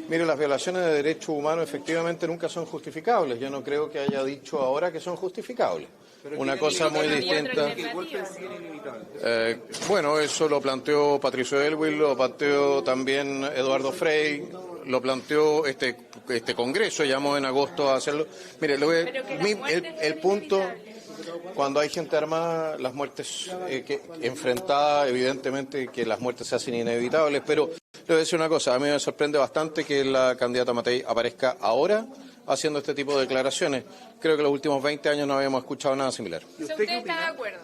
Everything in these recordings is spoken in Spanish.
Mire, las violaciones de derechos humanos efectivamente nunca son justificables. Yo no creo que haya dicho ahora que son justificables. Una cosa muy distinta. Bueno, eso lo planteó Patricio Aylwin, lo planteó también Eduardo Frei, lo planteó este Congreso, llamó en agosto a hacerlo. Mire, el punto, cuando hay gente armada, las muertes enfrentadas, evidentemente que las muertes se hacen inevitables, pero le voy a decir una cosa, a mí me sorprende bastante que la candidata Matei aparezca ahora haciendo este tipo de declaraciones. Creo que los últimos 20 años no habíamos escuchado nada similar. ¿Usted está de acuerdo?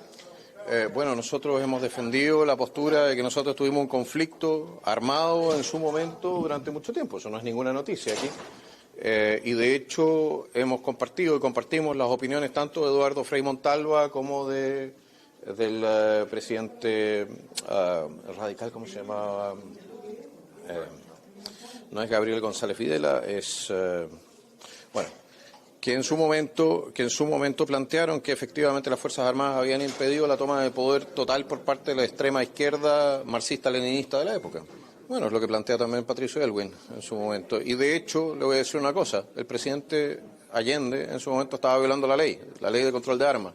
Bueno, nosotros hemos defendido la postura de que nosotros tuvimos un conflicto armado en su momento durante mucho tiempo. Eso no es ninguna noticia aquí. Y de hecho hemos compartido y compartimos las opiniones tanto de Eduardo Frei Montalva como del presidente radical, ¿cómo se llamaba? No es Gabriel González Videla, es bueno, que en su momento plantearon que efectivamente las Fuerzas Armadas habían impedido la toma de poder total por parte de la extrema izquierda marxista-leninista de la época. Bueno, es lo que plantea también Patricio Aylwin en su momento. Y de hecho, le voy a decir una cosa, el presidente Allende en su momento estaba violando la ley de control de armas.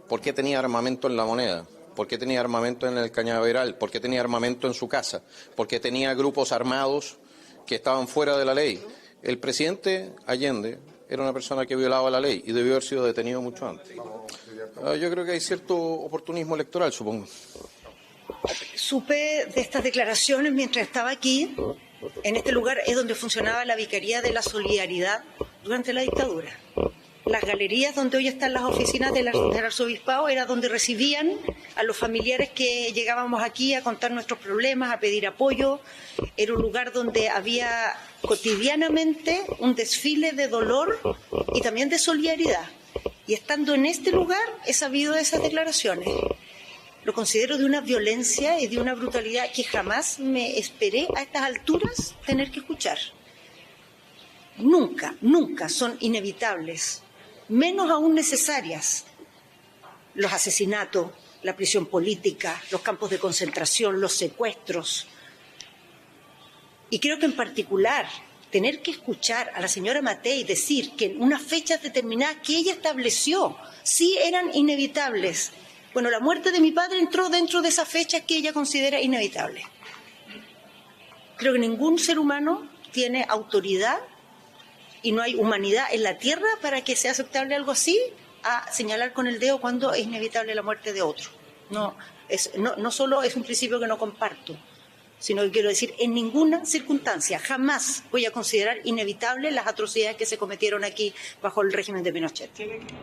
¿Por qué tenía armamento en La Moneda? ¿Por qué tenía armamento en el Cañaveral? ¿Por qué tenía armamento en su casa? ¿Por qué tenía grupos armados que estaban fuera de la ley? El presidente Allende era una persona que violaba la ley y debió haber sido detenido mucho antes. Yo creo que hay cierto oportunismo electoral, supongo. Supe de estas declaraciones mientras estaba aquí. En este lugar es donde funcionaba la Vicaría de la Solidaridad durante la dictadura. Las galerías donde hoy están las oficinas del arzobispado era donde recibían a los familiares que llegábamos aquí a contar nuestros problemas, a pedir apoyo. Era un lugar donde había cotidianamente un desfile de dolor y también de solidaridad. Y estando en este lugar he sabido de esas declaraciones. Lo considero de una violencia y de una brutalidad que jamás me esperé a estas alturas tener que escuchar. Nunca, nunca son inevitables, menos aún necesarias, los asesinatos, la prisión política, los campos de concentración, los secuestros. Y creo que en particular tener que escuchar a la señora Matei decir que en unas fechas determinadas que ella estableció sí eran inevitables. Bueno, la muerte de mi padre entró dentro de esas fechas que ella considera inevitables. Creo que ningún ser humano tiene autoridad y no hay humanidad en la tierra para que sea aceptable algo así, a señalar con el dedo cuando es inevitable la muerte de otro. No solo es un principio que no comparto, sino que quiero decir, en ninguna circunstancia jamás voy a considerar inevitables las atrocidades que se cometieron aquí bajo el régimen de Pinochet.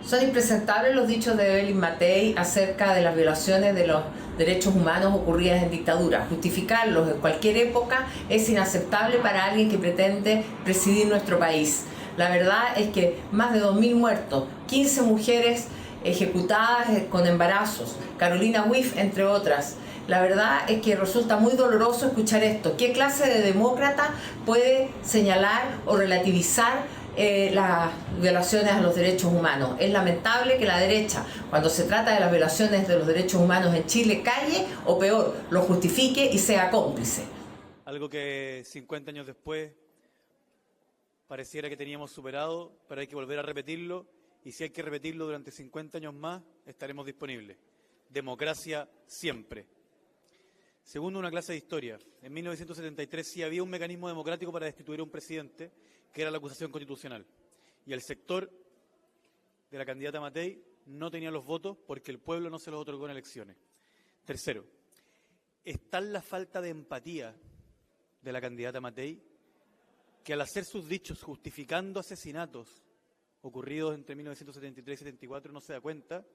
Son impresentables los dichos de Evelyn Matei acerca de las violaciones de los derechos humanos ocurridas en dictadura. Justificarlos en cualquier época es inaceptable para alguien que pretende presidir nuestro país. La verdad es que más de 2.000 muertos, 15 mujeres ejecutadas con embarazos, Carolina Wiff, entre otras. La verdad es que resulta muy doloroso escuchar esto. ¿Qué clase de demócrata puede señalar o relativizar las violaciones a los derechos humanos? Es lamentable que la derecha, cuando se trata de las violaciones de los derechos humanos en Chile, calle o peor, lo justifique y sea cómplice. Algo que 50 años después pareciera que teníamos superado, pero hay que volver a repetirlo, y si hay que repetirlo durante 50 años más, estaremos disponibles. Democracia siempre. Segundo, una clase de historia. En 1973 sí había un mecanismo democrático para destituir a un presidente, que era la acusación constitucional. Y el sector de la candidata Matei no tenía los votos porque el pueblo no se los otorgó en elecciones. Tercero, es tal la falta de empatía de la candidata Matei que al hacer sus dichos justificando asesinatos ocurridos entre 1973 y 74 no se da cuenta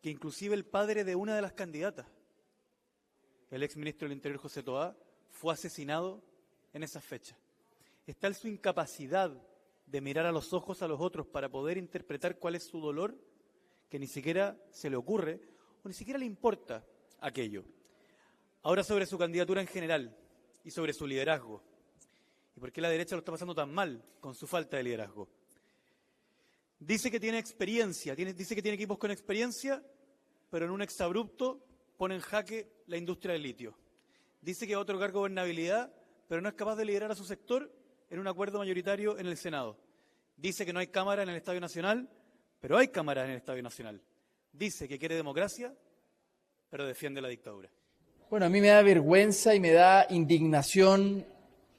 que inclusive el padre de una de las candidatas, el exministro del Interior José Toá, fue asesinado en esas fechas. Es tal su incapacidad de mirar a los ojos a los otros para poder interpretar cuál es su dolor, que ni siquiera se le ocurre o ni siquiera le importa aquello. Ahora sobre su candidatura en general y sobre su liderazgo. ¿Y por qué la derecha lo está pasando tan mal con su falta de liderazgo? Dice que tiene experiencia, dice que tiene equipos con experiencia, pero en un exabrupto pone en jaque la industria del litio. Dice que va a otorgar gobernabilidad, pero no es capaz de liderar a su sector en un acuerdo mayoritario en el Senado. Dice que no hay cámara en el Estadio Nacional, pero hay cámaras en el Estadio Nacional. Dice que quiere democracia, pero defiende la dictadura. Bueno, a mí me da vergüenza y me da indignación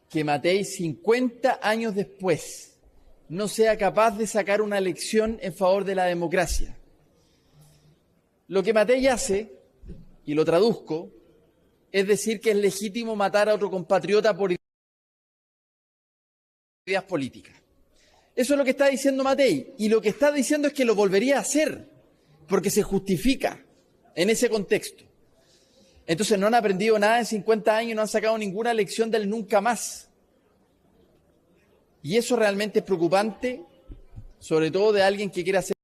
que Matei, 50 años después, no sea capaz de sacar una lección en favor de la democracia. Lo que Matei hace, y lo traduzco, es decir que es legítimo matar a otro compatriota por ideas políticas. Eso es lo que está diciendo Matei, y lo que está diciendo es que lo volvería a hacer, porque se justifica en ese contexto. Entonces no han aprendido nada en 50 años, no han sacado ninguna lección del nunca más. Y eso realmente es preocupante, sobre todo de alguien que quiere ser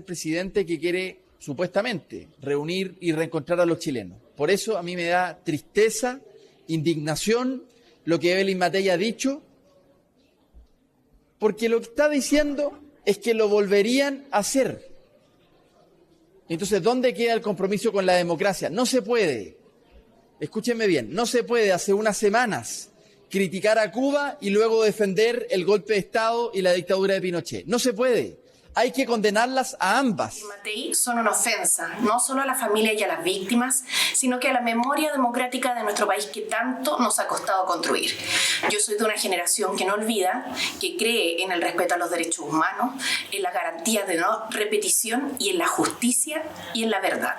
presidente, que quiere supuestamente reunir y reencontrar a los chilenos. Por eso a mí me da tristeza, indignación lo que Evelyn Matei ha dicho, porque lo que está diciendo es que lo volverían a hacer. Entonces, ¿dónde queda el compromiso con la democracia? No se puede, escúchenme bien, no se puede hace unas semanas criticar a Cuba y luego defender el golpe de Estado y la dictadura de Pinochet. No se puede. Hay que condenarlas a ambas. Matei son una ofensa, no solo a la familia y a las víctimas, sino que a la memoria democrática de nuestro país que tanto nos ha costado construir. Yo soy de una generación que no olvida, que cree en el respeto a los derechos humanos, en las garantías de no repetición y en la justicia y en la verdad.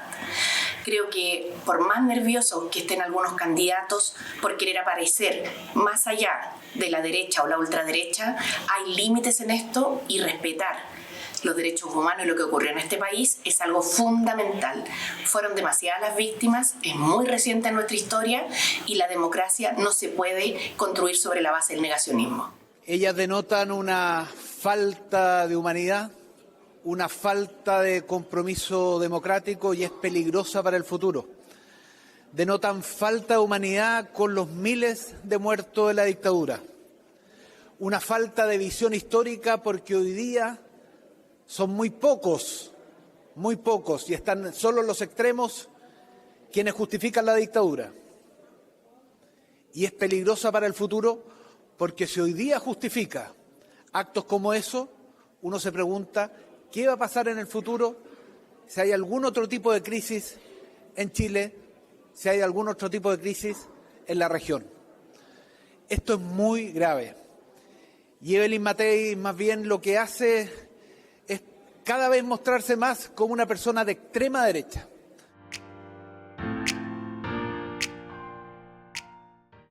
Creo que por más nerviosos que estén algunos candidatos por querer aparecer más allá de la derecha o la ultraderecha, hay límites en esto y respetar los derechos humanos y lo que ocurrió en este país es algo fundamental. Fueron demasiadas las víctimas, es muy reciente en nuestra historia y la democracia no se puede construir sobre la base del negacionismo. Ellas denotan una falta de humanidad, una falta de compromiso democrático y es peligrosa para el futuro. Denotan falta de humanidad con los miles de muertos de la dictadura. Una falta de visión histórica porque hoy día son muy pocos, y están solo los extremos quienes justifican la dictadura. Y es peligrosa para el futuro porque si hoy día justifica actos como eso, uno se pregunta ¿qué va a pasar en el futuro si hay algún otro tipo de crisis en Chile, si hay algún otro tipo de crisis en la región? Esto es muy grave. Y Evelyn Matei más bien lo que hace es cada vez mostrarse más como una persona de extrema derecha.